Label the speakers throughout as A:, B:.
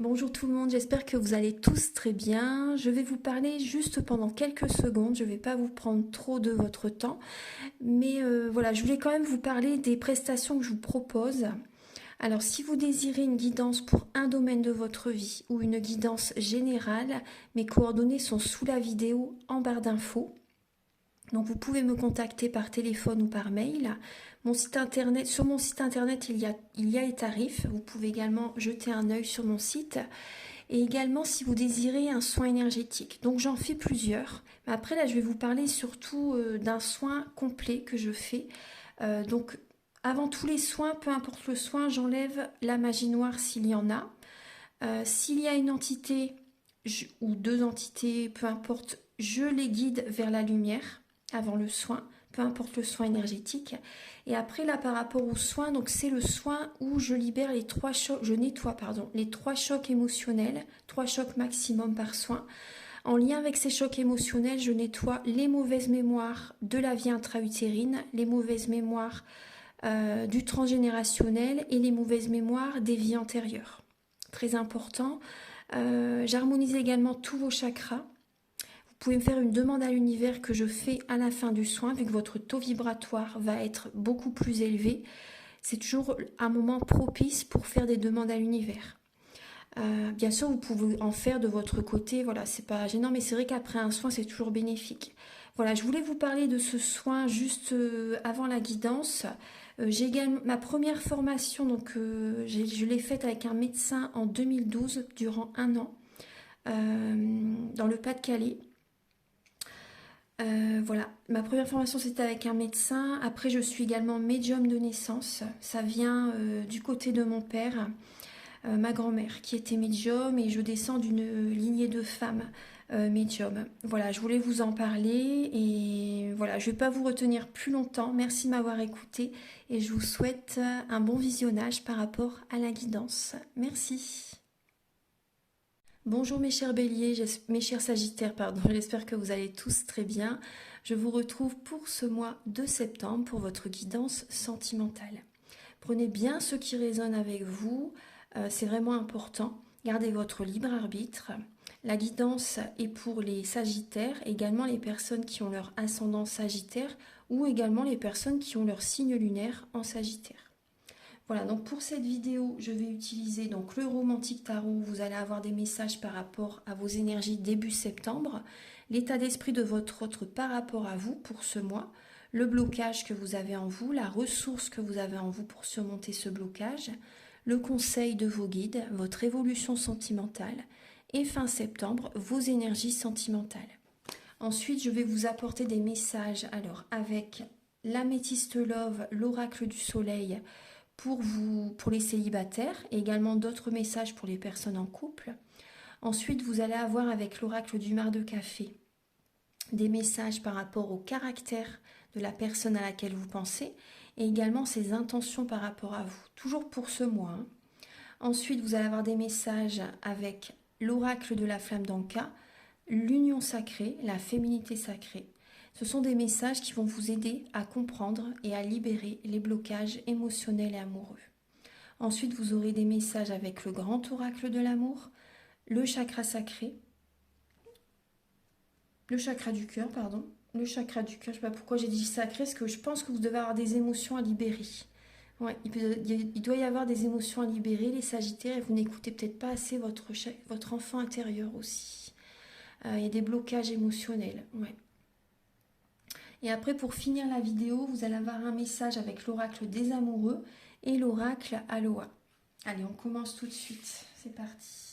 A: Bonjour tout le monde, j'espère que vous allez tous très bien. Je vais vous parler juste pendant quelques secondes, je ne vais pas vous prendre trop de votre temps, mais voilà, je voulais quand même vous parler des prestations que je vous propose. Alors si vous désirez une guidance pour un domaine de votre vie ou une guidance générale, mes coordonnées sont sous la vidéo en barre d'infos. Donc vous pouvez me contacter par téléphone ou par mail. Sur mon site internet, il y a les tarifs. Vous pouvez également jeter un œil sur mon site. Et également si vous désirez un soin énergétique. Donc j'en fais plusieurs. Mais après là, je vais vous parler surtout d'un soin complet que je fais. Donc avant tous les soins, peu importe le soin, j'enlève la magie noire s'il y en a. S'il y a une entité ou deux entités, peu importe, je les guide vers la lumière avant le soin, peu importe le soin énergétique. Et après là par rapport au soin, donc c'est le soin où je libère les trois chocs, je nettoie les trois chocs émotionnels, 3 chocs maximum par soin. En lien avec ces chocs émotionnels, je nettoie les mauvaises mémoires de la vie intra-utérine, les mauvaises mémoires du transgénérationnel et les mauvaises mémoires des vies antérieures. Très important. J'harmonise également tous vos chakras. Vous pouvez me faire une demande à l'univers que je fais à la fin du soin, vu que votre taux vibratoire va être beaucoup plus élevé. C'est toujours un moment propice pour faire des demandes à l'univers. Bien sûr, vous pouvez en faire de votre côté, voilà, c'est pas gênant, mais c'est vrai qu'après un soin, c'est toujours bénéfique. Voilà, je voulais vous parler de ce soin juste avant la guidance. J'ai également ma première formation, donc je l'ai faite avec un médecin en 2012, durant un an, dans le Pas-de-Calais. Voilà, ma première formation c'était avec un médecin. Après, je suis également médium de naissance. Ça vient du côté de mon père, ma grand-mère qui était médium, et je descends d'une lignée de femmes médium. Voilà, je voulais vous en parler et voilà, je ne vais pas vous retenir plus longtemps. Merci de m'avoir écouté et je vous souhaite un bon visionnage par rapport à la guidance. Merci. Bonjour mes chers béliers, mes chers sagittaires, pardon, j'espère que vous allez tous très bien. Je vous retrouve pour ce mois de septembre pour votre guidance sentimentale. Prenez bien ce qui résonne avec vous, c'est vraiment important. Gardez votre libre arbitre. La guidance est pour les sagittaires, également les personnes qui ont leur ascendant sagittaire ou également les personnes qui ont leur signe lunaire en sagittaire. Voilà, donc pour cette vidéo, je vais utiliser donc le romantique tarot. Vous allez avoir des messages par rapport à vos énergies début septembre, l'état d'esprit de votre autre par rapport à vous pour ce mois, le blocage que vous avez en vous, la ressource que vous avez en vous pour surmonter ce blocage, le conseil de vos guides, votre évolution sentimentale et fin septembre, vos énergies sentimentales. Ensuite, je vais vous apporter des messages alors avec l'améthyste love, l'oracle du soleil, pour les célibataires et également d'autres messages pour les personnes en couple. Ensuite, vous allez avoir avec l'oracle du mar de café des messages par rapport au caractère de la personne à laquelle vous pensez et également ses intentions par rapport à vous, toujours pour ce mois. Ensuite, vous allez avoir des messages avec l'oracle de la flamme d'Anka, l'union sacrée, la féminité sacrée. Ce sont des messages qui vont vous aider à comprendre et à libérer les blocages émotionnels et amoureux. Ensuite, vous aurez des messages avec le grand oracle de l'amour, le chakra sacré, le chakra du cœur, pardon. Le chakra du cœur, je ne sais pas pourquoi j'ai dit sacré, parce que je pense que vous devez avoir des émotions à libérer. Ouais, il doit y avoir des émotions à libérer, les sagittaires, et vous n'écoutez peut-être pas assez votre enfant intérieur aussi. Il y a des blocages émotionnels, ouais. Et après, pour finir la vidéo, vous allez avoir un message avec l'oracle des amoureux et l'oracle Aloha. Allez, on commence tout de suite. C'est parti.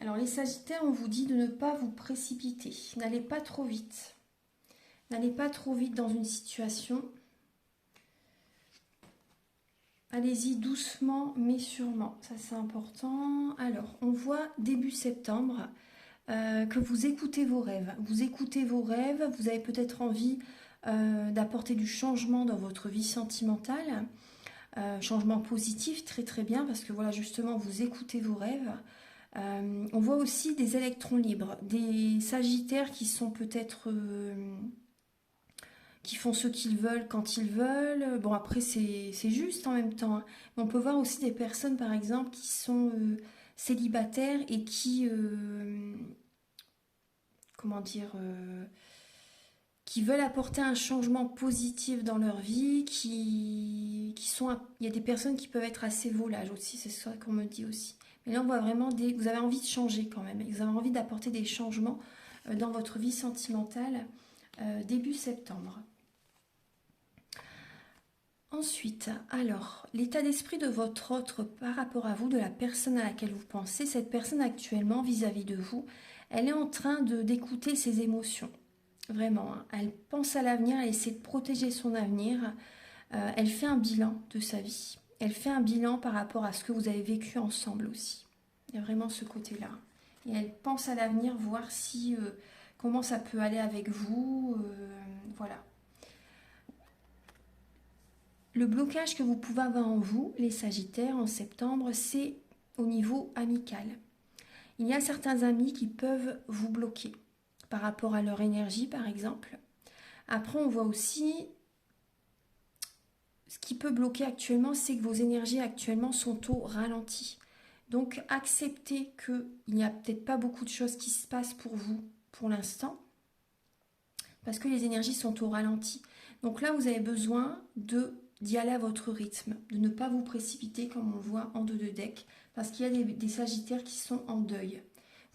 A: Alors les Sagittaires, on vous dit de ne pas vous précipiter. N'allez pas trop vite. N'allez pas trop vite dans une situation. Allez-y doucement mais sûrement. Ça c'est important. Alors, on voit début septembre que vous écoutez vos rêves. Vous écoutez vos rêves. Vous avez peut-être envie d'apporter du changement dans votre vie sentimentale. Changement positif, très très bien, parce que voilà, justement, vous écoutez vos rêves. On voit aussi des électrons libres, des sagittaires qui sont peut-être... qui font ce qu'ils veulent quand ils veulent. Bon, après, c'est juste en même temps, hein. Mais on peut voir aussi des personnes, par exemple, qui sont célibataires et qui... comment dire qui veulent apporter un changement positif dans leur vie, qui sont... Il y a des personnes qui peuvent être assez volages aussi, c'est ça qu'on me dit aussi. Mais là, on voit vraiment des... Vous avez envie de changer quand même. Vous avez envie d'apporter des changements dans votre vie sentimentale début septembre. Ensuite, alors, l'état d'esprit de votre autre par rapport à vous, de la personne à laquelle vous pensez, cette personne actuellement vis-à-vis de vous, elle est en train d'écouter ses émotions. Vraiment, hein. Elle pense à l'avenir, elle essaie de protéger son avenir. Elle fait un bilan de sa vie. Elle fait un bilan par rapport à ce que vous avez vécu ensemble aussi. Il y a vraiment ce côté-là. Et elle pense à l'avenir, voir si comment ça peut aller avec vous. Voilà. Le blocage que vous pouvez avoir en vous, les Sagittaires, en septembre, c'est au niveau amical. Il y a certains amis qui peuvent vous bloquer par rapport à leur énergie, par exemple. Après, on voit aussi, ce qui peut bloquer actuellement, c'est que vos énergies actuellement sont au ralenti. Donc, acceptez qu'il n'y a peut-être pas beaucoup de choses qui se passent pour vous pour l'instant, parce que les énergies sont au ralenti. Donc là, vous avez besoin d'y aller à votre rythme, de ne pas vous précipiter comme on le voit en 2 de deck, parce qu'il y a des Sagittaires qui sont en deuil.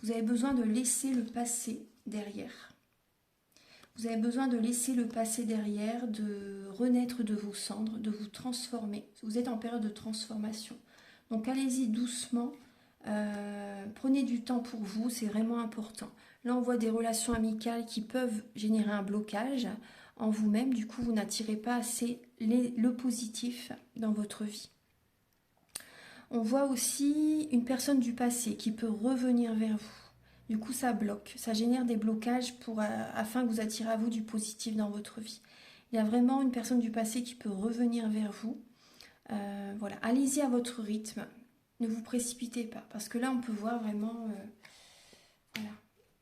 A: Vous avez besoin de laisser le passé derrière. Vous avez besoin de laisser le passé derrière, de renaître de vos cendres, de vous transformer. Vous êtes en période de transformation. Donc allez-y doucement, prenez du temps pour vous, c'est vraiment important. Là, on voit des relations amicales qui peuvent générer un blocage en vous-même. Du coup, vous n'attirez pas assez le positif dans votre vie. On voit aussi une personne du passé qui peut revenir vers vous. Du coup, ça bloque, ça génère des blocages afin que vous attirez à vous du positif dans votre vie. Il y a vraiment une personne du passé qui peut revenir vers vous. Voilà, allez-y à votre rythme. Ne vous précipitez pas, parce que là, on peut voir vraiment voilà,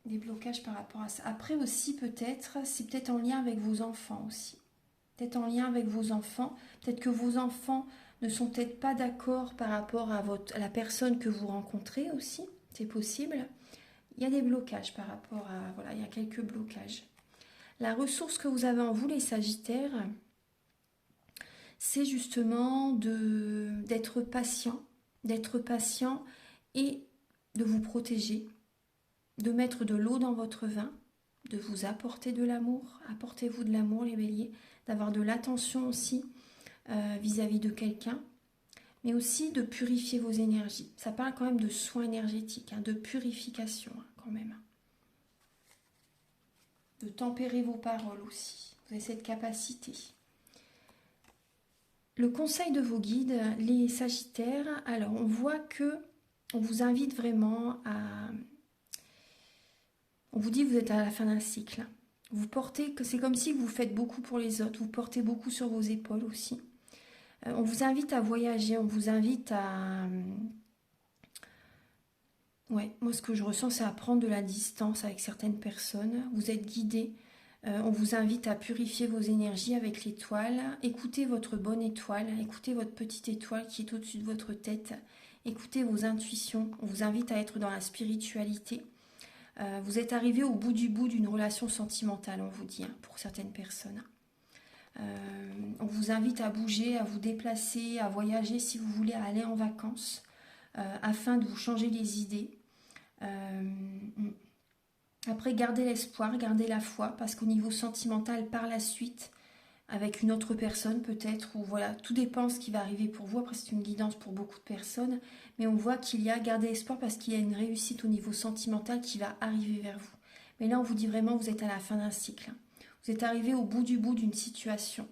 A: des blocages par rapport à ça. Après aussi, peut-être, c'est peut-être en lien avec vos enfants aussi. Peut-être en lien avec vos enfants. Peut-être que vos enfants ne sont peut-être pas d'accord par rapport à la personne que vous rencontrez aussi. C'est possible. Il y a des blocages par rapport à... Voilà, il y a quelques blocages. La ressource que vous avez en vous, les Sagittaires, c'est justement d'être patient et de vous protéger, de mettre de l'eau dans votre vin, de vous apporter de l'amour. Apportez-vous de l'amour, les Béliers, d'avoir de l'attention aussi vis-à-vis de quelqu'un, mais aussi de purifier vos énergies. Ça parle quand même de soins énergétiques, de purification quand même. De tempérer vos paroles aussi. Vous avez cette capacité. Le conseil de vos guides, les Sagittaires, alors on voit que on vous invite vraiment à... On vous dit que vous êtes à la fin d'un cycle. Vous portez, c'est comme si vous faites beaucoup pour les autres, vous portez beaucoup sur vos épaules aussi. On vous invite à voyager, on vous invite à... Ouais, moi ce que je ressens, c'est à prendre de la distance avec certaines personnes. Vous êtes guidés. On vous invite à purifier vos énergies avec l'étoile. Écoutez votre bonne étoile, écoutez votre petite étoile qui est au-dessus de votre tête. Écoutez vos intuitions. On vous invite à être dans la spiritualité. Vous êtes arrivé au bout du bout d'une relation sentimentale, on vous dit, pour certaines personnes. On vous invite à bouger, à vous déplacer, à voyager si vous voulez aller en vacances, afin de vous changer les idées. Après, gardez l'espoir, gardez la foi, parce qu'au niveau sentimental, par la suite, avec une autre personne peut-être, ou voilà, tout dépend de ce qui va arriver pour vous. Après, c'est une guidance pour beaucoup de personnes, mais on voit qu'il y a, gardez espoir parce qu'il y a une réussite au niveau sentimental qui va arriver vers vous. Mais là, on vous dit vraiment, vous êtes à la fin d'un cycle. Vous êtes arrivé au bout du bout d'une situation.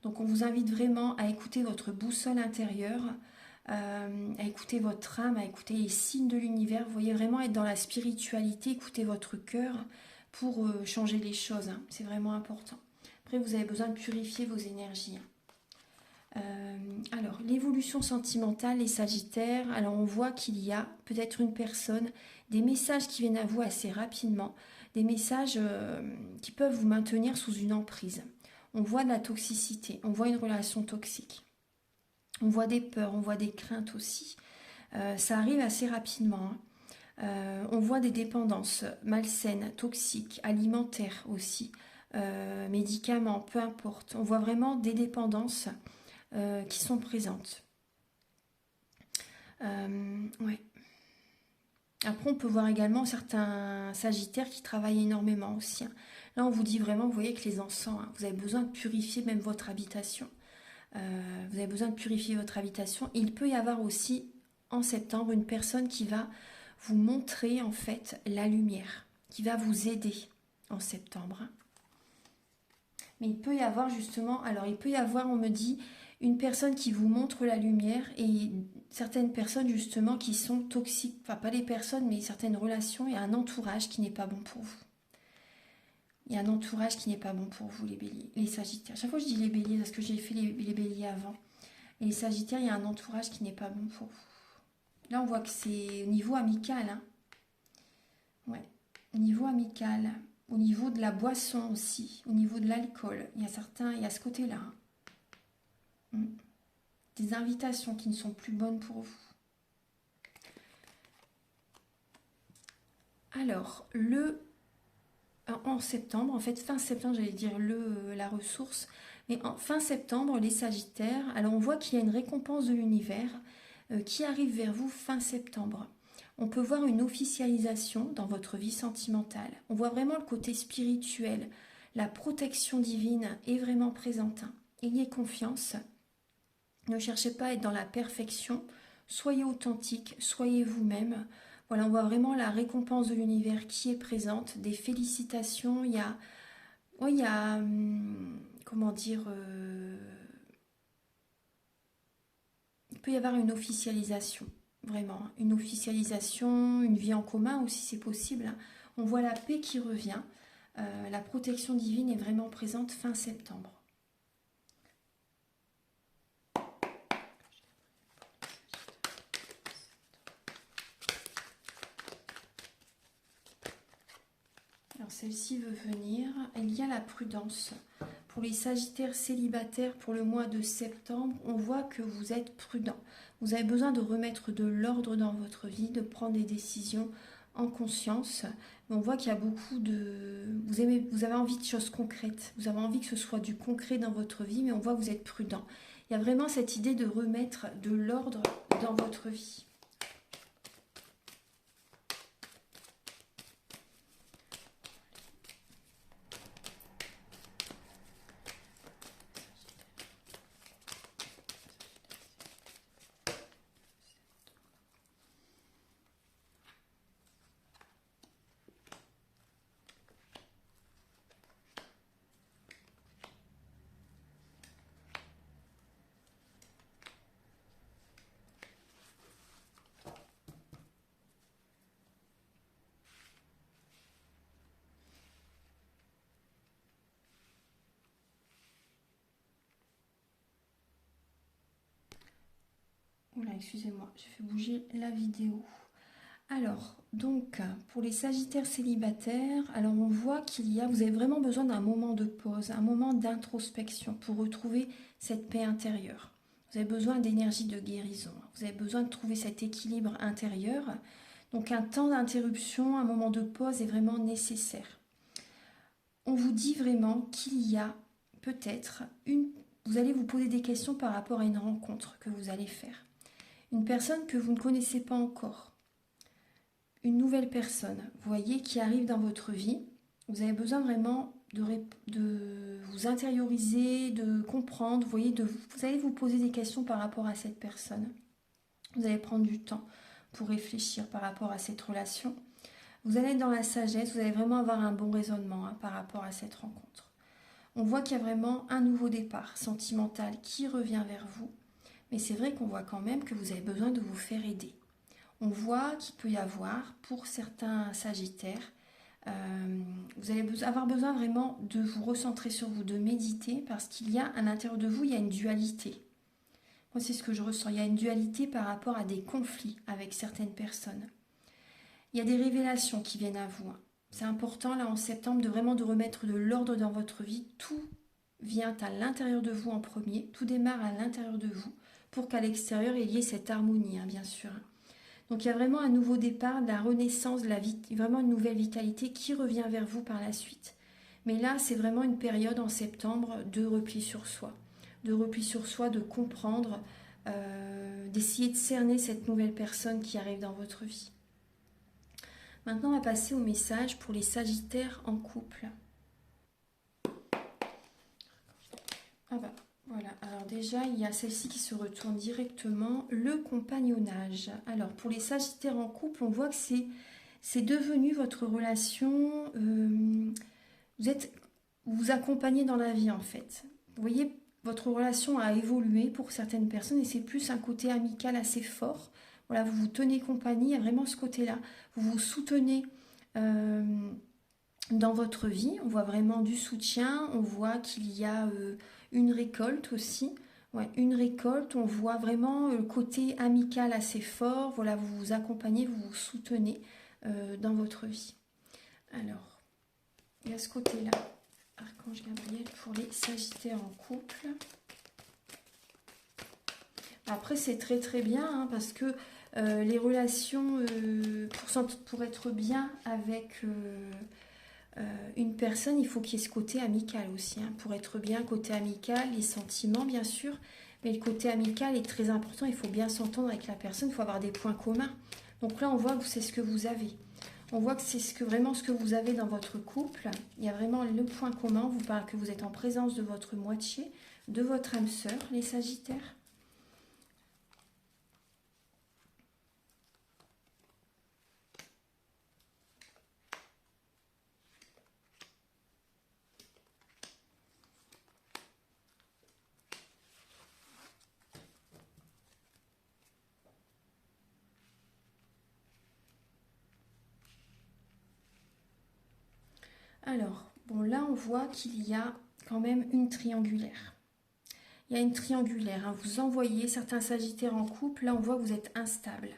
A: Donc, on vous invite vraiment à écouter votre boussole intérieure, à écouter votre âme, à écouter les signes de l'univers. Vous voyez vraiment être dans la spiritualité, écouter votre cœur pour changer les choses. Hein. C'est vraiment important. Après, vous avez besoin de purifier vos énergies. Alors, l'évolution sentimentale, les Sagittaires. Alors, on voit qu'il y a peut-être une personne, des messages qui viennent à vous assez rapidement, des messages qui peuvent vous maintenir sous une emprise. On voit de la toxicité, on voit une relation toxique. On voit des peurs, on voit des craintes aussi. Ça arrive assez rapidement. Hein. On voit des dépendances malsaines, toxiques, alimentaires aussi. Médicaments, peu importe. On voit vraiment des dépendances qui sont présentes. Ouais. Après, on peut voir également certains sagittaires qui travaillent énormément aussi. Hein. Là, on vous dit vraiment, vous voyez que les encens, hein, vous avez besoin de purifier même votre habitation. Vous avez besoin de purifier votre habitation. Il peut y avoir aussi, en septembre, une personne qui va vous montrer en fait la lumière, qui va vous aider en septembre. Mais il peut y avoir justement, alors il peut y avoir, on me dit, une personne qui vous montre la lumière et certaines personnes justement qui sont toxiques, enfin pas les personnes mais certaines relations et un entourage qui n'est pas bon pour vous. Il y a un entourage qui n'est pas bon pour vous les béliers, les sagittaires. À chaque fois je dis les béliers parce que j'ai fait les béliers avant. Et les sagittaires, il y a un entourage qui n'est pas bon pour vous. Là on voit que c'est au niveau amical. Hein. Ouais, au niveau amical. Au niveau de la boisson aussi, au niveau de l'alcool, il y a ce côté-là. Des invitations qui ne sont plus bonnes pour vous. Alors, en septembre, en fait fin septembre, j'allais dire la ressource, mais en fin septembre, les Sagittaires, alors on voit qu'il y a une récompense de l'univers qui arrive vers vous fin septembre. On peut voir une officialisation dans votre vie sentimentale. On voit vraiment le côté spirituel. La protection divine est vraiment présente. Ayez confiance. Ne cherchez pas à être dans la perfection. Soyez authentique, soyez vous-même. Voilà, on voit vraiment la récompense de l'univers qui est présente. Des félicitations. Il y a comment dire... il peut y avoir une officialisation. Vraiment, une officialisation, une vie en commun aussi, c'est possible. On voit la paix qui revient. La protection divine est vraiment présente fin septembre. Alors celle-ci veut venir. Il y a la prudence. Pour les Sagittaires célibataires pour le mois de septembre, on voit que vous êtes prudent. Vous avez besoin de remettre de l'ordre dans votre vie, de prendre des décisions en conscience. Mais on voit qu'il y a beaucoup de... Vous avez envie de choses concrètes. Vous avez envie que ce soit du concret dans votre vie, mais on voit que vous êtes prudent. Il y a vraiment cette idée de remettre de l'ordre dans votre vie. Oula, excusez-moi, j'ai fait bouger la vidéo. Alors, donc, pour les Sagittaires célibataires, alors on voit vous avez vraiment besoin d'un moment de pause, un moment d'introspection pour retrouver cette paix intérieure. Vous avez besoin d'énergie de guérison, vous avez besoin de trouver cet équilibre intérieur. Donc un temps d'interruption, un moment de pause est vraiment nécessaire. On vous dit vraiment qu'il y a peut-être vous allez vous poser des questions par rapport à une rencontre que vous allez faire. Une personne que vous ne connaissez pas encore. Une nouvelle personne, vous voyez, qui arrive dans votre vie. Vous avez besoin vraiment de vous intérioriser, de comprendre, vous voyez, vous allez vous poser des questions par rapport à cette personne. Vous allez prendre du temps pour réfléchir par rapport à cette relation. Vous allez être dans la sagesse, vous allez vraiment avoir un bon raisonnement par rapport à cette rencontre. On voit qu'il y a vraiment un nouveau départ sentimental qui revient vers vous, mais c'est vrai qu'on voit quand même que vous avez besoin de vous faire aider. On voit qu'il peut y avoir, pour certains sagittaires, vous allez avoir besoin vraiment de vous recentrer sur vous, de méditer, parce qu'il y a à l'intérieur de vous, il y a une dualité. Moi, c'est ce que je ressens. Il y a une dualité par rapport à des conflits avec certaines personnes. Il y a des révélations qui viennent à vous. C'est important, là, en septembre, de remettre de l'ordre dans votre vie. Tout vient à l'intérieur de vous en premier. Tout démarre à l'intérieur de vous pour qu'à l'extérieur, il y ait cette harmonie, bien sûr. Donc, il y a vraiment un nouveau départ, de la renaissance, vraiment une nouvelle vitalité qui revient vers vous par la suite. Mais là, c'est vraiment une période en septembre de repli sur soi. De repli sur soi, de comprendre, d'essayer de cerner cette nouvelle personne qui arrive dans votre vie. Maintenant, on va passer au message pour les sagittaires en couple. Ah bah, voilà. Alors déjà, il y a celle-ci qui se retourne directement, le compagnonnage. Alors, pour les sagittaires en couple, on voit que c'est devenu votre relation. Vous vous accompagnez dans la vie, en fait. Vous voyez, votre relation a évolué pour certaines personnes et c'est plus un côté amical assez fort. Voilà, vous vous tenez compagnie, il y a vraiment ce côté-là. Vous vous soutenez dans votre vie. On voit vraiment du soutien. On voit qu'il y a une récolte aussi. Ouais, une récolte. On voit vraiment le côté amical assez fort. Voilà, vous vous accompagnez, vous vous soutenez dans votre vie. Alors, il y a ce côté-là. Archange Gabriel pour les sagittaires en couple. Après, c'est très très bien parce que les relations, pour être bien avec une personne, il faut qu'il y ait ce côté amical aussi. Pour être bien, côté amical, les sentiments bien sûr, mais le côté amical est très important. Il faut bien s'entendre avec la personne, il faut avoir des points communs. Donc là, on voit que c'est ce que vous avez. On voit que c'est vraiment ce que vous avez dans votre couple. Il y a vraiment le point commun. On vous parle que vous êtes en présence de votre moitié, de votre âme sœur, les sagittaires. Alors, bon là on voit qu'il y a quand même une triangulaire. Il y a une triangulaire, vous envoyez certains sagittaires en couple, là on voit que vous êtes instable.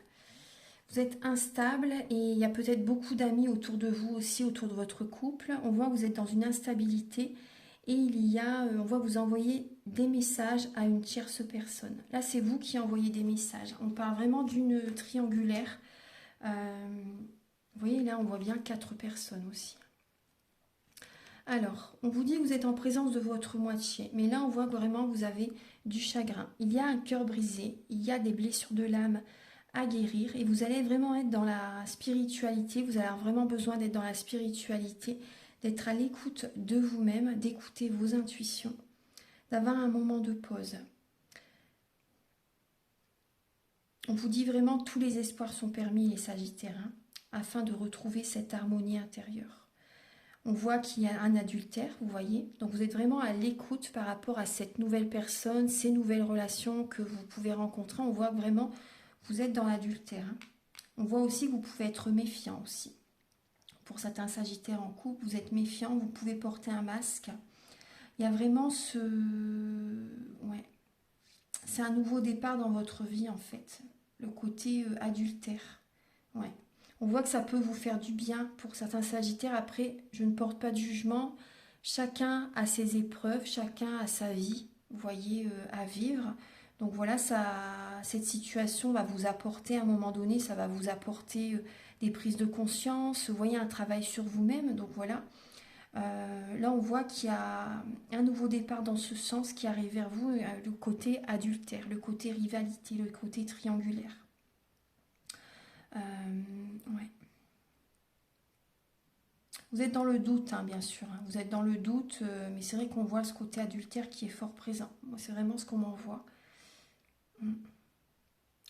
A: Vous êtes instable et il y a peut-être beaucoup d'amis autour de vous aussi, autour de votre couple. On voit que vous êtes dans une instabilité et on voit que vous envoyez des messages à une tierce personne. Là c'est vous qui envoyez des messages. On parle vraiment d'une triangulaire. Vous voyez là on voit bien 4 personnes aussi. Alors, on vous dit que vous êtes en présence de votre moitié, mais là on voit que vraiment vous avez du chagrin. Il y a un cœur brisé, il y a des blessures de l'âme à guérir et vous allez vraiment être dans la spiritualité, vous allez avoir vraiment besoin d'être dans la spiritualité, d'être à l'écoute de vous-même, d'écouter vos intuitions, d'avoir un moment de pause. On vous dit vraiment que tous les espoirs sont permis les Sagittaires, afin de retrouver cette harmonie intérieure. On voit qu'il y a un adultère, vous voyez. Donc vous êtes vraiment à l'écoute par rapport à cette nouvelle personne, ces nouvelles relations que vous pouvez rencontrer. On voit vraiment que vous êtes dans l'adultère. On voit aussi que vous pouvez être méfiant aussi. Pour certains sagittaires en couple, vous êtes méfiant, vous pouvez porter un masque. Il y a vraiment ouais. C'est un nouveau départ dans votre vie en fait. Le côté adultère. Ouais. On voit que ça peut vous faire du bien pour certains sagittaires. Après, je ne porte pas de jugement. Chacun a ses épreuves, chacun a sa vie, vous voyez, à vivre. Donc voilà, cette situation va vous apporter, à un moment donné, ça va vous apporter des prises de conscience, vous voyez, un travail sur vous-même. Donc voilà, là on voit qu'il y a un nouveau départ dans ce sens qui arrive vers vous, le côté adultère, le côté rivalité, le côté triangulaire. Ouais. Vous êtes dans le doute, hein, bien sûr. Hein. Vous êtes dans le doute, mais c'est vrai qu'on voit ce côté adultère qui est fort présent. Moi, c'est vraiment ce qu'on m'envoie. Mm.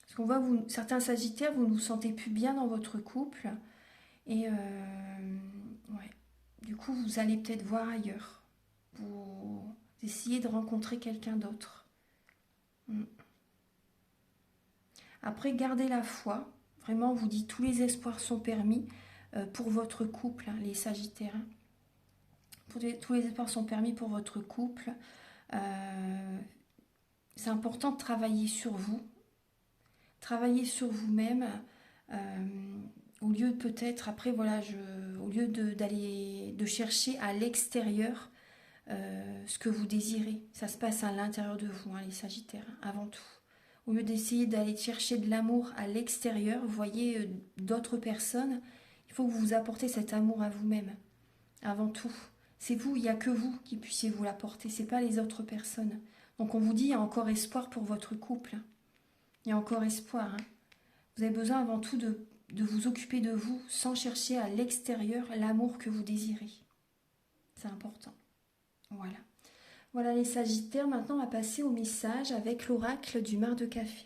A: Parce qu'on voit, vous, certains Sagittaires, vous ne vous sentez plus bien dans votre couple. Et ouais. Du coup, vous allez peut-être voir ailleurs. Vous essayez de rencontrer quelqu'un d'autre. Mm. Après, gardez la foi. Vraiment, on vous dit tous les espoirs sont permis pour votre couple, hein, les Sagittaires. Hein. Tous les espoirs sont permis pour votre couple. C'est important de travailler sur vous. Travailler sur vous-même. Au lieu peut-être, après, voilà, au lieu d'aller de chercher à l'extérieur ce que vous désirez. Ça se passe à l'intérieur de vous, hein, les Sagittaires, hein, avant tout. Au lieu d'essayer d'aller chercher de l'amour à l'extérieur, vous voyez d'autres personnes, il faut que vous vous apportez cet amour à vous-même, avant tout. C'est vous, il n'y a que vous qui puissiez vous l'apporter, ce n'est pas les autres personnes. Donc on vous dit, il y a encore espoir pour votre couple. Il y a encore espoir. Hein. Vous avez besoin avant tout de vous occuper de vous sans chercher à l'extérieur l'amour que vous désirez. C'est important. Voilà. Voilà les Sagittaires, maintenant on va passer au message avec l'oracle du mar de café.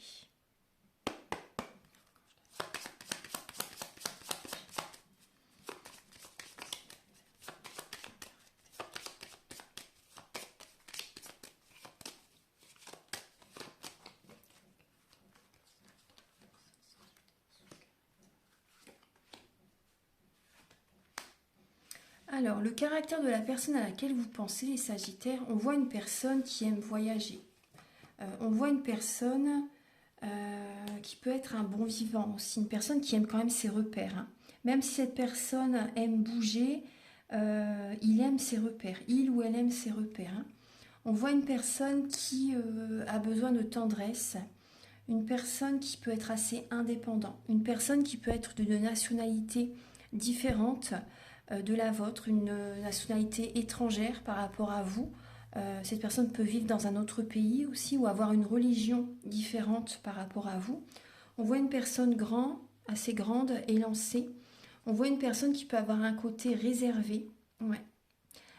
A: Alors, le caractère de la personne à laquelle vous pensez, les Sagittaires, on voit une personne qui aime voyager. On voit une personne qui peut être un bon vivant aussi, une personne qui aime quand même ses repères. Hein. Même si cette personne aime bouger, il aime ses repères, il ou elle aime ses repères. Hein. On voit une personne qui a besoin de tendresse, une personne qui peut être assez indépendante, une personne qui peut être de nationalité différente de la vôtre, une nationalité étrangère par rapport à vous. Cette personne peut vivre dans un autre pays aussi ou avoir une religion différente par rapport à vous. On voit une personne assez grande, élancée. On voit une personne qui peut avoir un côté réservé. Ouais.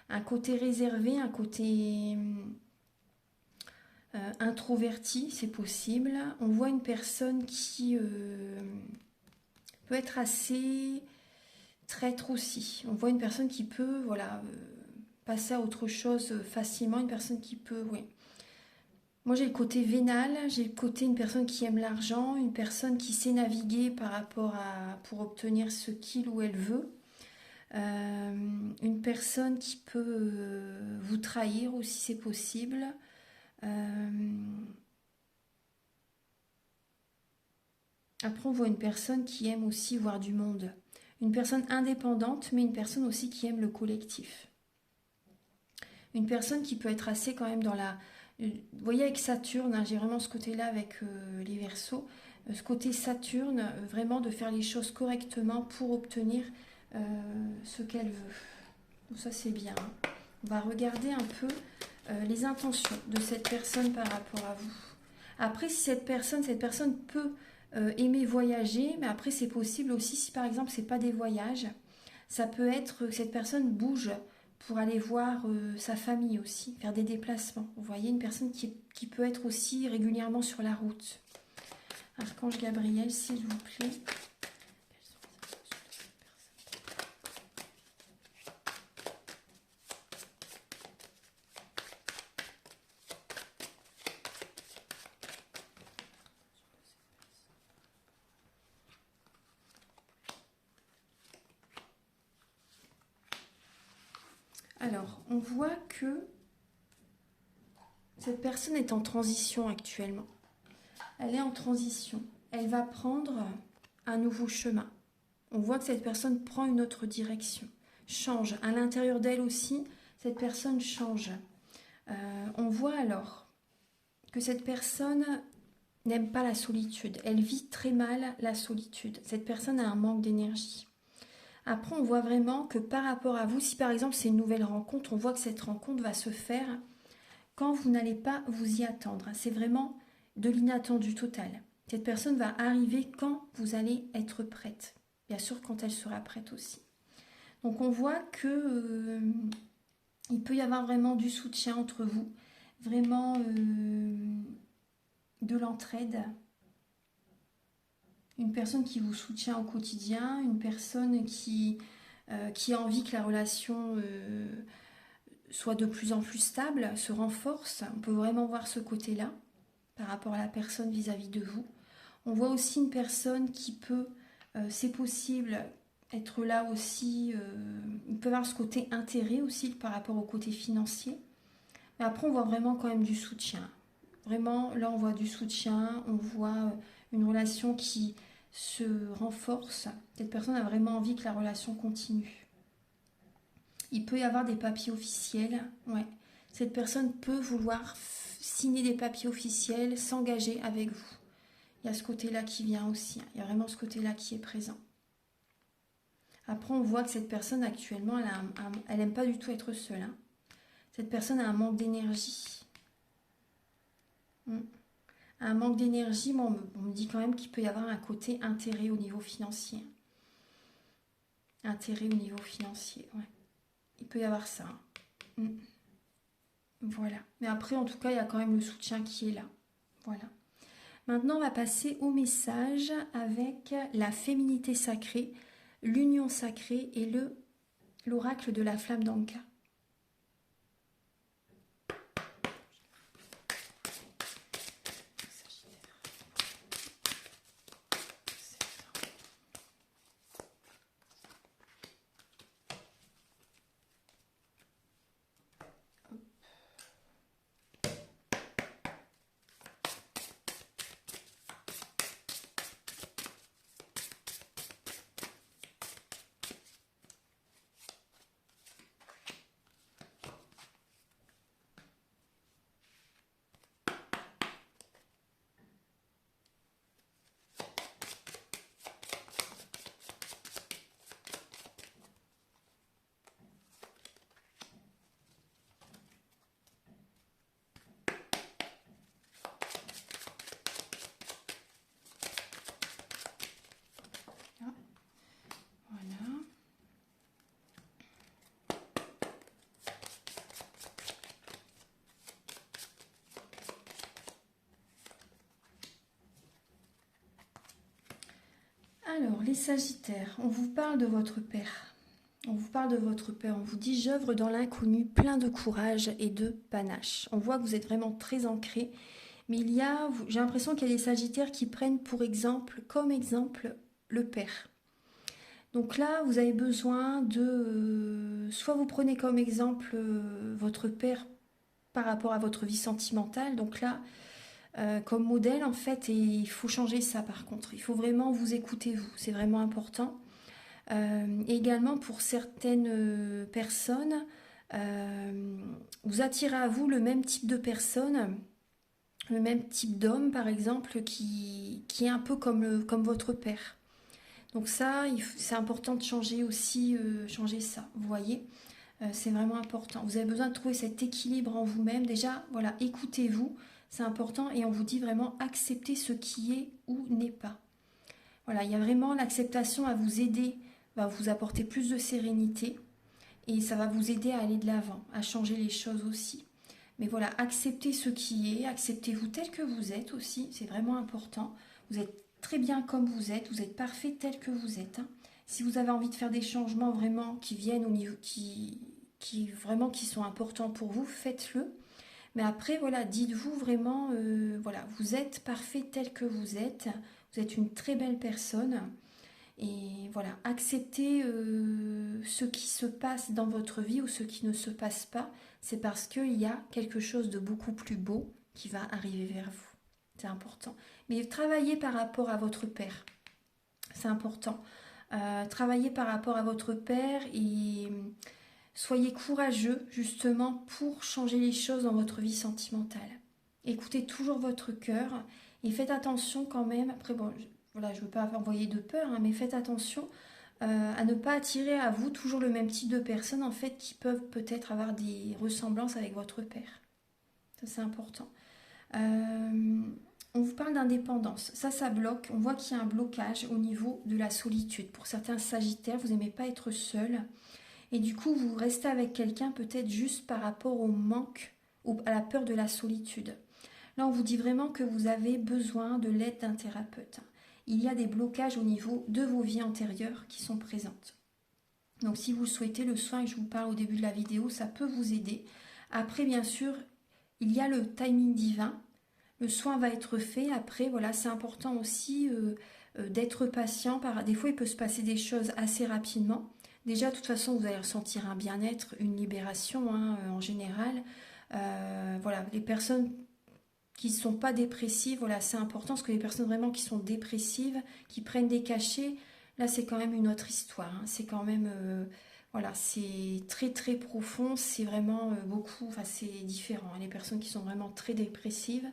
A: Un côté réservé, un côté introverti, c'est possible. On voit une personne qui peut être assez traître aussi. On voit une personne qui peut, voilà, passer à autre chose facilement, une personne qui peut, oui. Moi j'ai le côté vénal, j'ai le côté une personne qui aime l'argent, une personne qui sait naviguer par rapport pour obtenir ce qu'il ou elle veut. Une personne qui peut vous trahir aussi, c'est possible. Après on voit une personne qui aime aussi voir du monde. Une personne indépendante, mais une personne aussi qui aime le collectif. Une personne qui peut être assez quand même dans la... Vous voyez avec Saturne, hein, j'ai vraiment ce côté-là avec les Verseaux, ce côté Saturne, vraiment de faire les choses correctement pour obtenir ce qu'elle veut. Donc ça c'est bien. Hein. On va regarder un peu les intentions de cette personne par rapport à vous. Après, si cette personne peut aimer voyager, mais après c'est possible aussi si par exemple c'est pas des voyages, ça peut être que cette personne bouge pour aller voir sa famille aussi, faire des déplacements. Vous voyez, une personne qui peut être aussi régulièrement sur la route. Archange Gabriel, s'il vous plaît. Alors, on voit que cette personne est en transition actuellement. Elle est en transition. Elle va prendre un nouveau chemin. On voit que cette personne prend une autre direction, change. À l'intérieur d'elle aussi, cette personne change. On voit alors que cette personne n'aime pas la solitude. Elle vit très mal la solitude. Cette personne a un manque d'énergie. Après, on voit vraiment que par rapport à vous, si par exemple c'est une nouvelle rencontre, on voit que cette rencontre va se faire quand vous n'allez pas vous y attendre. C'est vraiment de l'inattendu total. Cette personne va arriver quand vous allez être prête. Bien sûr, quand elle sera prête aussi. Donc on voit que il peut y avoir vraiment du soutien entre vous, vraiment de l'entraide, une personne qui vous soutient au quotidien, une personne qui a envie que la relation soit de plus en plus stable, se renforce. On peut vraiment voir ce côté-là par rapport à la personne vis-à-vis de vous. On voit aussi une personne qui peut, c'est possible, être là aussi, il peut avoir ce côté intérêt aussi par rapport au côté financier. Mais après, on voit vraiment quand même du soutien. Vraiment, là, on voit du soutien, on voit une relation qui se renforce. Cette personne a vraiment envie que la relation continue. Il peut y avoir des papiers officiels. Ouais. Cette personne peut vouloir signer des papiers officiels, s'engager avec vous. Il y a ce côté-là qui vient aussi. Il y a vraiment ce côté-là qui est présent. Après, on voit que cette personne, actuellement, elle n'aime pas du tout être seule. Hein. Cette personne a un manque d'énergie. Un manque d'énergie, moi, on me dit quand même qu'il peut y avoir un côté intérêt au niveau financier. Intérêt au niveau financier, ouais. Il peut y avoir ça. Voilà. Mais après, en tout cas, il y a quand même le soutien qui est là. Voilà. Maintenant, on va passer au message avec la féminité sacrée, l'union sacrée et l'oracle de la flamme d'Anka. Alors, les Sagittaires, on vous parle de votre père. On vous parle de votre père, on vous dit « j'œuvre dans l'inconnu, plein de courage et de panache ». On voit que vous êtes vraiment très ancré, mais j'ai l'impression qu'il y a des Sagittaires qui prennent comme exemple, le père. Donc là, vous avez besoin de... soit vous prenez comme exemple votre père par rapport à votre vie sentimentale, donc là, comme modèle en fait, et il faut changer ça par contre. Il faut vraiment vous écouter vous, c'est vraiment important. Également pour certaines personnes, vous attirez à vous le même type de personne, le même type d'homme par exemple, qui est un peu comme votre père. Donc ça, c'est important de changer aussi, changer ça, vous voyez. C'est vraiment important. Vous avez besoin de trouver cet équilibre en vous-même. Déjà, voilà, écoutez-vous, c'est important. Et on vous dit vraiment accepter ce qui est ou n'est pas. Voilà, il y a vraiment l'acceptation à vous aider, va vous apporter plus de sérénité. Et ça va vous aider à aller de l'avant, à changer les choses aussi. Mais voilà, acceptez ce qui est, acceptez-vous tel que vous êtes aussi, c'est vraiment important. Vous êtes très bien comme vous êtes parfait tel que vous êtes. Hein. Si vous avez envie de faire des changements vraiment qui viennent au niveau, qui sont importants pour vous, faites-le. Mais après, voilà, dites-vous vraiment, voilà, vous êtes parfait tel que vous êtes une très belle personne. Et voilà, acceptez ce qui se passe dans votre vie ou ce qui ne se passe pas. C'est parce qu'il y a quelque chose de beaucoup plus beau qui va arriver vers vous. C'est important. Mais travaillez par rapport à votre père. C'est important. Travaillez par rapport à votre père et soyez courageux justement pour changer les choses dans votre vie sentimentale. Écoutez toujours votre cœur et faites attention quand même. Après, bon, voilà, je ne veux pas envoyer de peur, hein, mais faites attention à ne pas attirer à vous toujours le même type de personnes en fait qui peuvent peut-être avoir des ressemblances avec votre père. Ça c'est important. on vous parle d'indépendance. Ça bloque. On voit qu'il y a un blocage au niveau de la solitude. Pour certains Sagittaires, vous n'aimez pas être seul. Et du coup, vous restez avec quelqu'un peut-être juste par rapport au manque ou à la peur de la solitude. Là, on vous dit vraiment que vous avez besoin de l'aide d'un thérapeute. Il y a des blocages au niveau de vos vies antérieures qui sont présentes. Donc si vous le souhaitez, le soin que je vous parle au début de la vidéo, ça peut vous aider. Après, bien sûr, il y a le timing divin. Le soin va être fait. Après, voilà, c'est important aussi d'être patient. Des fois, il peut se passer des choses assez rapidement. Déjà, de toute façon, vous allez ressentir un bien-être, une libération en général. Voilà, les personnes qui ne sont pas dépressives, voilà, c'est important parce que les personnes vraiment qui sont dépressives, qui prennent des cachets, là c'est quand même une autre histoire. C'est quand même, voilà, c'est très très profond, c'est vraiment beaucoup, enfin c'est différent. Les personnes qui sont vraiment très dépressives,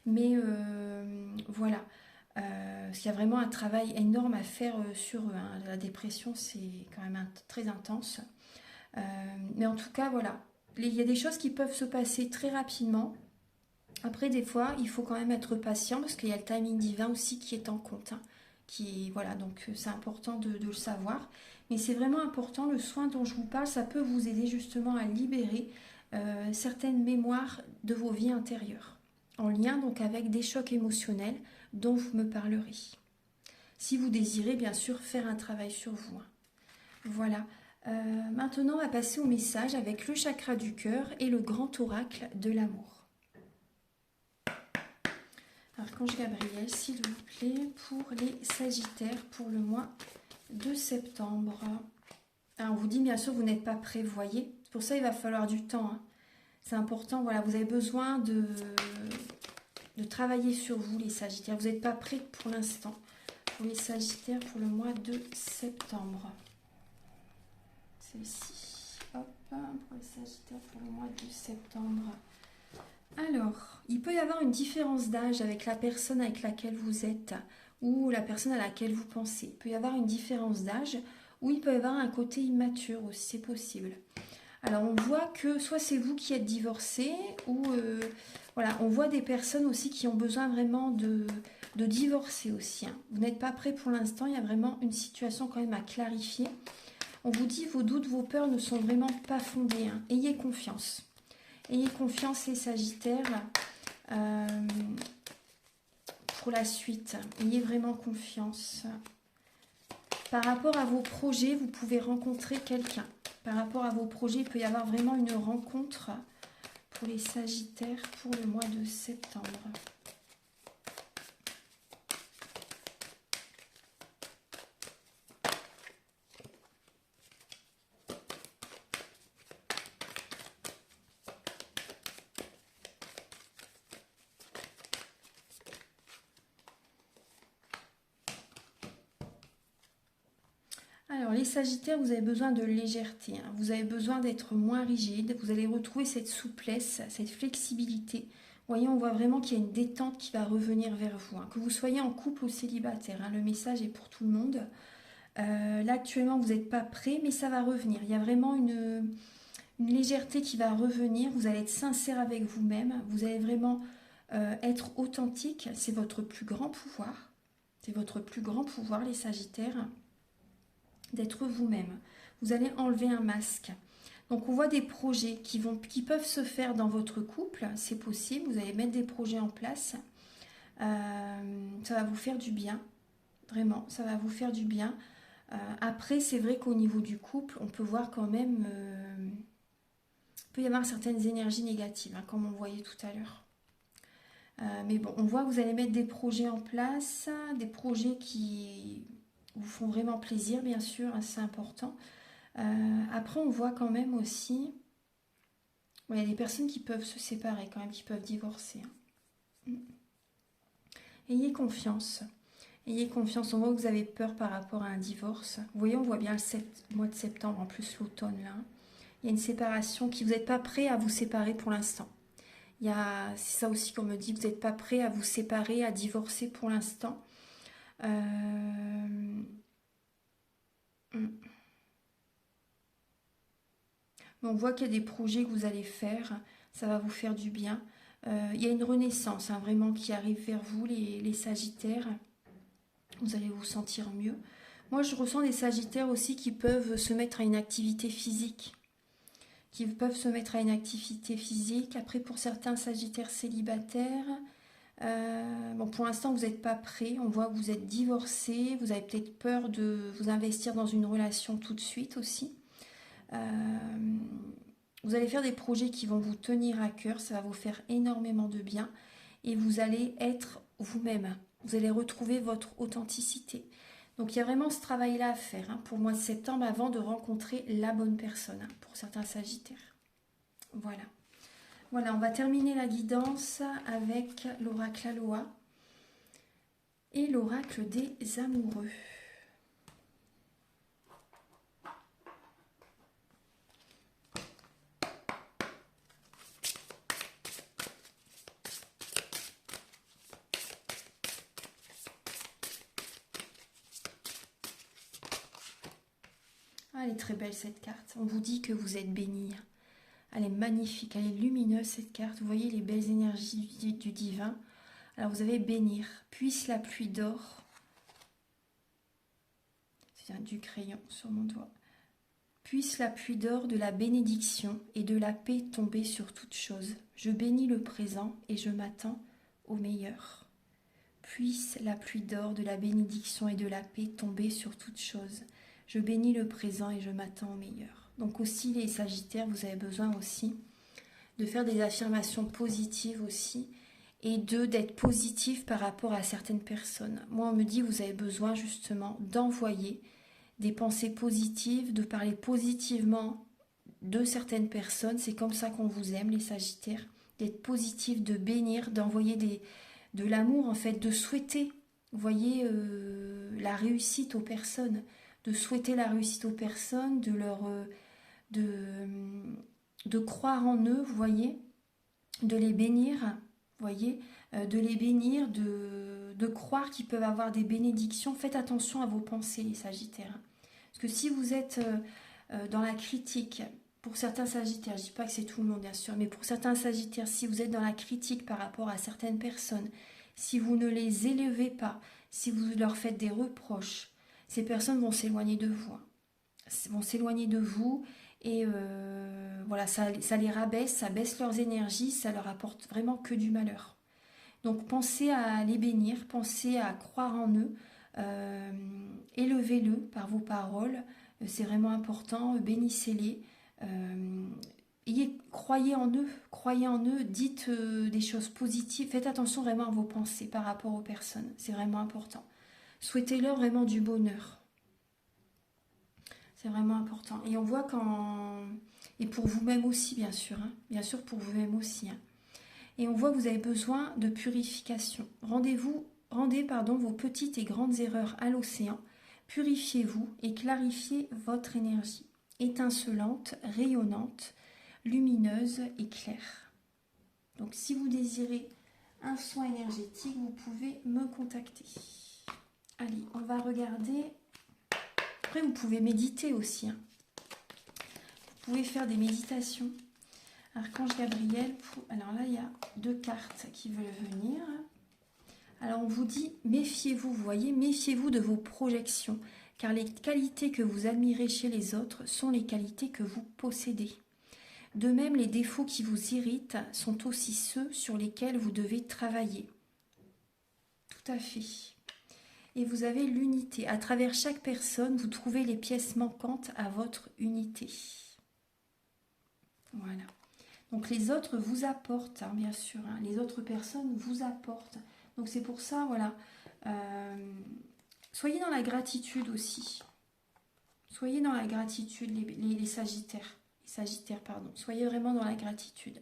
A: mais voilà, parce qu'il y a vraiment un travail énorme à faire sur eux. La dépression, c'est quand même très intense. Mais en tout cas, voilà, il y a des choses qui peuvent se passer très rapidement. Après, des fois, il faut quand même être patient parce qu'il y a le timing divin aussi qui est en compte. Voilà, donc c'est important de le savoir. Mais c'est vraiment important, le soin dont je vous parle, ça peut vous aider justement à libérer certaines mémoires de vos vies intérieures, en lien donc avec des chocs émotionnels dont vous me parlerez. Si vous désirez bien sûr faire un travail sur vous. Voilà. Maintenant, on va passer au message avec le chakra du cœur et le grand oracle de l'amour. Archange Gabriel, s'il vous plaît, pour les Sagittaires pour le mois de septembre. Alors, on vous dit bien sûr, vous n'êtes pas prêts, vous voyez. Pour ça, il va falloir du temps. C'est important, voilà, vous avez besoin de travailler sur vous, les Sagittaires. Vous n'êtes pas prêts pour l'instant. Pour les Sagittaires pour le mois de septembre. Celle-ci. Hop, pour les Sagittaires pour le mois de septembre. Alors, il peut y avoir une différence d'âge avec la personne avec laquelle vous êtes ou la personne à laquelle vous pensez. Il peut y avoir une différence d'âge ou il peut y avoir un côté immature aussi, c'est possible. Alors, on voit que soit c'est vous qui êtes divorcé ou voilà, on voit des personnes aussi qui ont besoin vraiment de divorcer aussi. Vous n'êtes pas prêt pour l'instant, il y a vraiment une situation quand même à clarifier. On vous dit vos doutes, vos peurs ne sont vraiment pas fondés. Ayez confiance. Ayez confiance les Sagittaires pour la suite. Ayez vraiment confiance. Par rapport à vos projets, vous pouvez rencontrer quelqu'un. Par rapport à vos projets, il peut y avoir vraiment une rencontre pour les Sagittaires pour le mois de septembre. Alors les Sagittaires, vous avez besoin de légèreté, vous avez besoin d'être moins rigide, vous allez retrouver cette souplesse, cette flexibilité. Vous voyez, on voit vraiment qu'il y a une détente qui va revenir vers vous. Que vous soyez en couple ou célibataire, le message est pour tout le monde. Là actuellement, vous n'êtes pas prêt, mais ça va revenir. Il y a vraiment une légèreté qui va revenir, vous allez être sincère avec vous-même, vous allez vraiment être authentique, c'est votre plus grand pouvoir. C'est votre plus grand pouvoir les Sagittaires. D'être vous-même. Vous allez enlever un masque. Donc on voit des projets qui peuvent se faire dans votre couple, c'est possible, vous allez mettre des projets en place. Ça va vous faire du bien, vraiment, ça va vous faire du bien. Après, c'est vrai qu'au niveau du couple, on peut voir quand même, il peut y avoir certaines énergies négatives, comme on voyait tout à l'heure. Mais bon, on voit que vous allez mettre des projets en place, des projets qui vous font vraiment plaisir, bien sûr, c'est important. Après, on voit quand même aussi, il y a des personnes qui peuvent se séparer quand même, qui peuvent divorcer. Ayez confiance. Ayez confiance, on voit que vous avez peur par rapport à un divorce. Vous voyez, on voit bien le mois de septembre, en plus l'automne là. Il y a une séparation qui vous n'êtes pas prêt à vous séparer pour l'instant. C'est ça aussi qu'on me dit, vous n'êtes pas prêt à vous séparer, à divorcer pour l'instant. On voit qu'il y a des projets que vous allez faire, ça va vous faire du bien. Il y a une renaissance hein, vraiment qui arrive vers vous, les Sagittaires. Vous allez vous sentir mieux. Moi, je ressens des Sagittaires aussi qui peuvent se mettre à une activité physique. Après, pour certains Sagittaires célibataires, bon, pour l'instant, vous n'êtes pas prêts. On voit que vous êtes divorcé. Vous avez peut-être peur de vous investir dans une relation tout de suite aussi. Vous allez faire des projets qui vont vous tenir à cœur. Ça va vous faire énormément de bien. Et vous allez être vous-même. Vous allez retrouver votre authenticité. Donc, il y a vraiment ce travail-là à faire hein, pour le mois de septembre avant de rencontrer la bonne personne hein, pour certains Sagittaires. Voilà. Voilà, on va terminer la guidance avec l'oracle Aloha et l'oracle des amoureux. Ah, elle est très belle cette carte. On vous dit que vous êtes bénis. Elle est magnifique, elle est lumineuse cette carte. Vous voyez les belles énergies du divin. Alors vous avez bénir. Puisse la pluie d'or. C'est du crayon sur mon doigt. Puisse la pluie d'or de la bénédiction et de la paix tomber sur toutes choses. Je bénis le présent et je m'attends au meilleur. Puisse la pluie d'or de la bénédiction et de la paix tomber sur toutes choses. Je bénis le présent et je m'attends au meilleur. Donc aussi les Sagittaires, vous avez besoin aussi de faire des affirmations positives aussi et d'être positif par rapport à certaines personnes. Moi, on me dit que vous avez besoin justement d'envoyer des pensées positives, de parler positivement de certaines personnes. C'est comme ça qu'on vous aime, les Sagittaires. D'être positif, de bénir, d'envoyer de l'amour, en fait, de souhaiter, vous voyez, la réussite aux personnes. De souhaiter la réussite aux personnes, de croire en eux, vous voyez, de les bénir, vous voyez, de les bénir, de croire qu'ils peuvent avoir des bénédictions. Faites attention à vos pensées, les Sagittaires. Parce que si vous êtes dans la critique, pour certains Sagittaires, je ne dis pas que c'est tout le monde bien sûr, mais pour certains Sagittaires, si vous êtes dans la critique par rapport à certaines personnes, si vous ne les élevez pas, si vous leur faites des reproches, ces personnes vont s'éloigner de vous. Vont s'éloigner de vous et voilà, ça les rabaisse, ça baisse leurs énergies, ça leur apporte vraiment que du malheur. Donc pensez à les bénir, pensez à croire en eux, élevez-le par vos paroles, c'est vraiment important, bénissez-les, croyez en eux, dites des choses positives, faites attention vraiment à vos pensées par rapport aux personnes, c'est vraiment important. Souhaitez-leur vraiment du bonheur. C'est vraiment important. Et on voit quand... Et pour vous-même aussi, bien sûr. Hein. Bien sûr, pour vous-même aussi. Hein. Et on voit que vous avez besoin de purification. Rendez vos petites et grandes erreurs à l'océan. Purifiez-vous et clarifiez votre énergie. Étincelante, rayonnante, lumineuse et claire. Donc, si vous désirez un soin énergétique, vous pouvez me contacter. Allez, on va regarder. Après, vous pouvez méditer aussi. Hein. Vous pouvez faire des méditations. Archange Gabriel. Alors là, il y a 2 cartes qui veulent venir. Alors, on vous dit, méfiez-vous, vous voyez, méfiez-vous de vos projections, car les qualités que vous admirez chez les autres sont les qualités que vous possédez. De même, les défauts qui vous irritent sont aussi ceux sur lesquels vous devez travailler. Tout à fait. Et vous avez l'unité. À travers chaque personne, vous trouvez les pièces manquantes à votre unité. Voilà. Donc les autres vous apportent, hein, bien sûr. Hein, les autres personnes vous apportent. Donc c'est pour ça, voilà. Soyez dans la gratitude aussi. Soyez dans la gratitude, les Sagittaires. Les Sagittaires, pardon. Soyez vraiment dans la gratitude.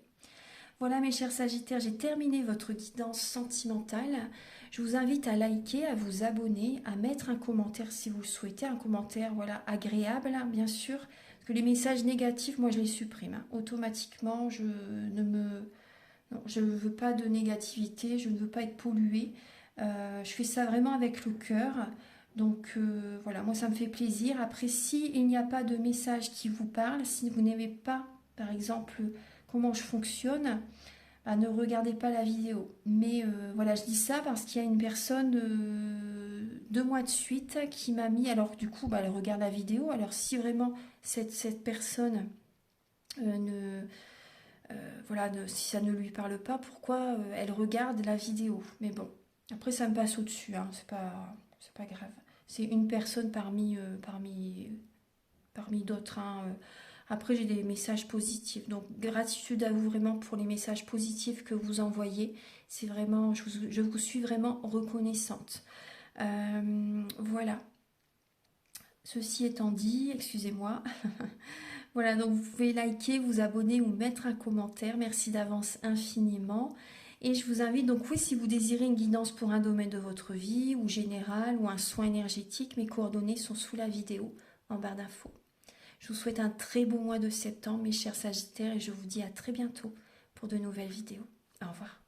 A: Voilà mes chers Sagittaires, j'ai terminé votre guidance sentimentale. Je vous invite à liker, à vous abonner, à mettre un commentaire si vous le souhaitez. Un commentaire voilà, agréable, hein, bien sûr. Parce que les messages négatifs, moi je les supprime. Hein. Automatiquement, je ne veux pas de négativité, je ne veux pas être polluée. Je fais ça vraiment avec le cœur. Donc voilà, moi ça me fait plaisir. Après, s'il n'y a pas de message qui vous parle, si vous n'aimez pas, par exemple, comment je fonctionne, bah, ne regardez pas la vidéo. Mais voilà, je dis ça parce qu'il y a une personne 2 mois de suite qui m'a mis, alors du coup, bah, elle regarde la vidéo. Alors si vraiment cette personne ne, voilà, si ça ne lui parle pas, pourquoi elle regarde la vidéo? Mais bon, après ça me passe au-dessus, hein, c'est pas grave. C'est une personne parmi d'autres, hein. Après, j'ai des messages positifs. Donc, gratitude à vous vraiment pour les messages positifs que vous envoyez. C'est vraiment, je vous suis vraiment reconnaissante. Voilà. Ceci étant dit, excusez-moi. Voilà, donc vous pouvez liker, vous abonner ou mettre un commentaire. Merci d'avance infiniment. Et je vous invite donc, oui, si vous désirez une guidance pour un domaine de votre vie ou général ou un soin énergétique, mes coordonnées sont sous la vidéo en barre d'infos. Je vous souhaite un très beau mois de septembre, mes chers Sagittaires, et je vous dis à très bientôt pour de nouvelles vidéos. Au revoir.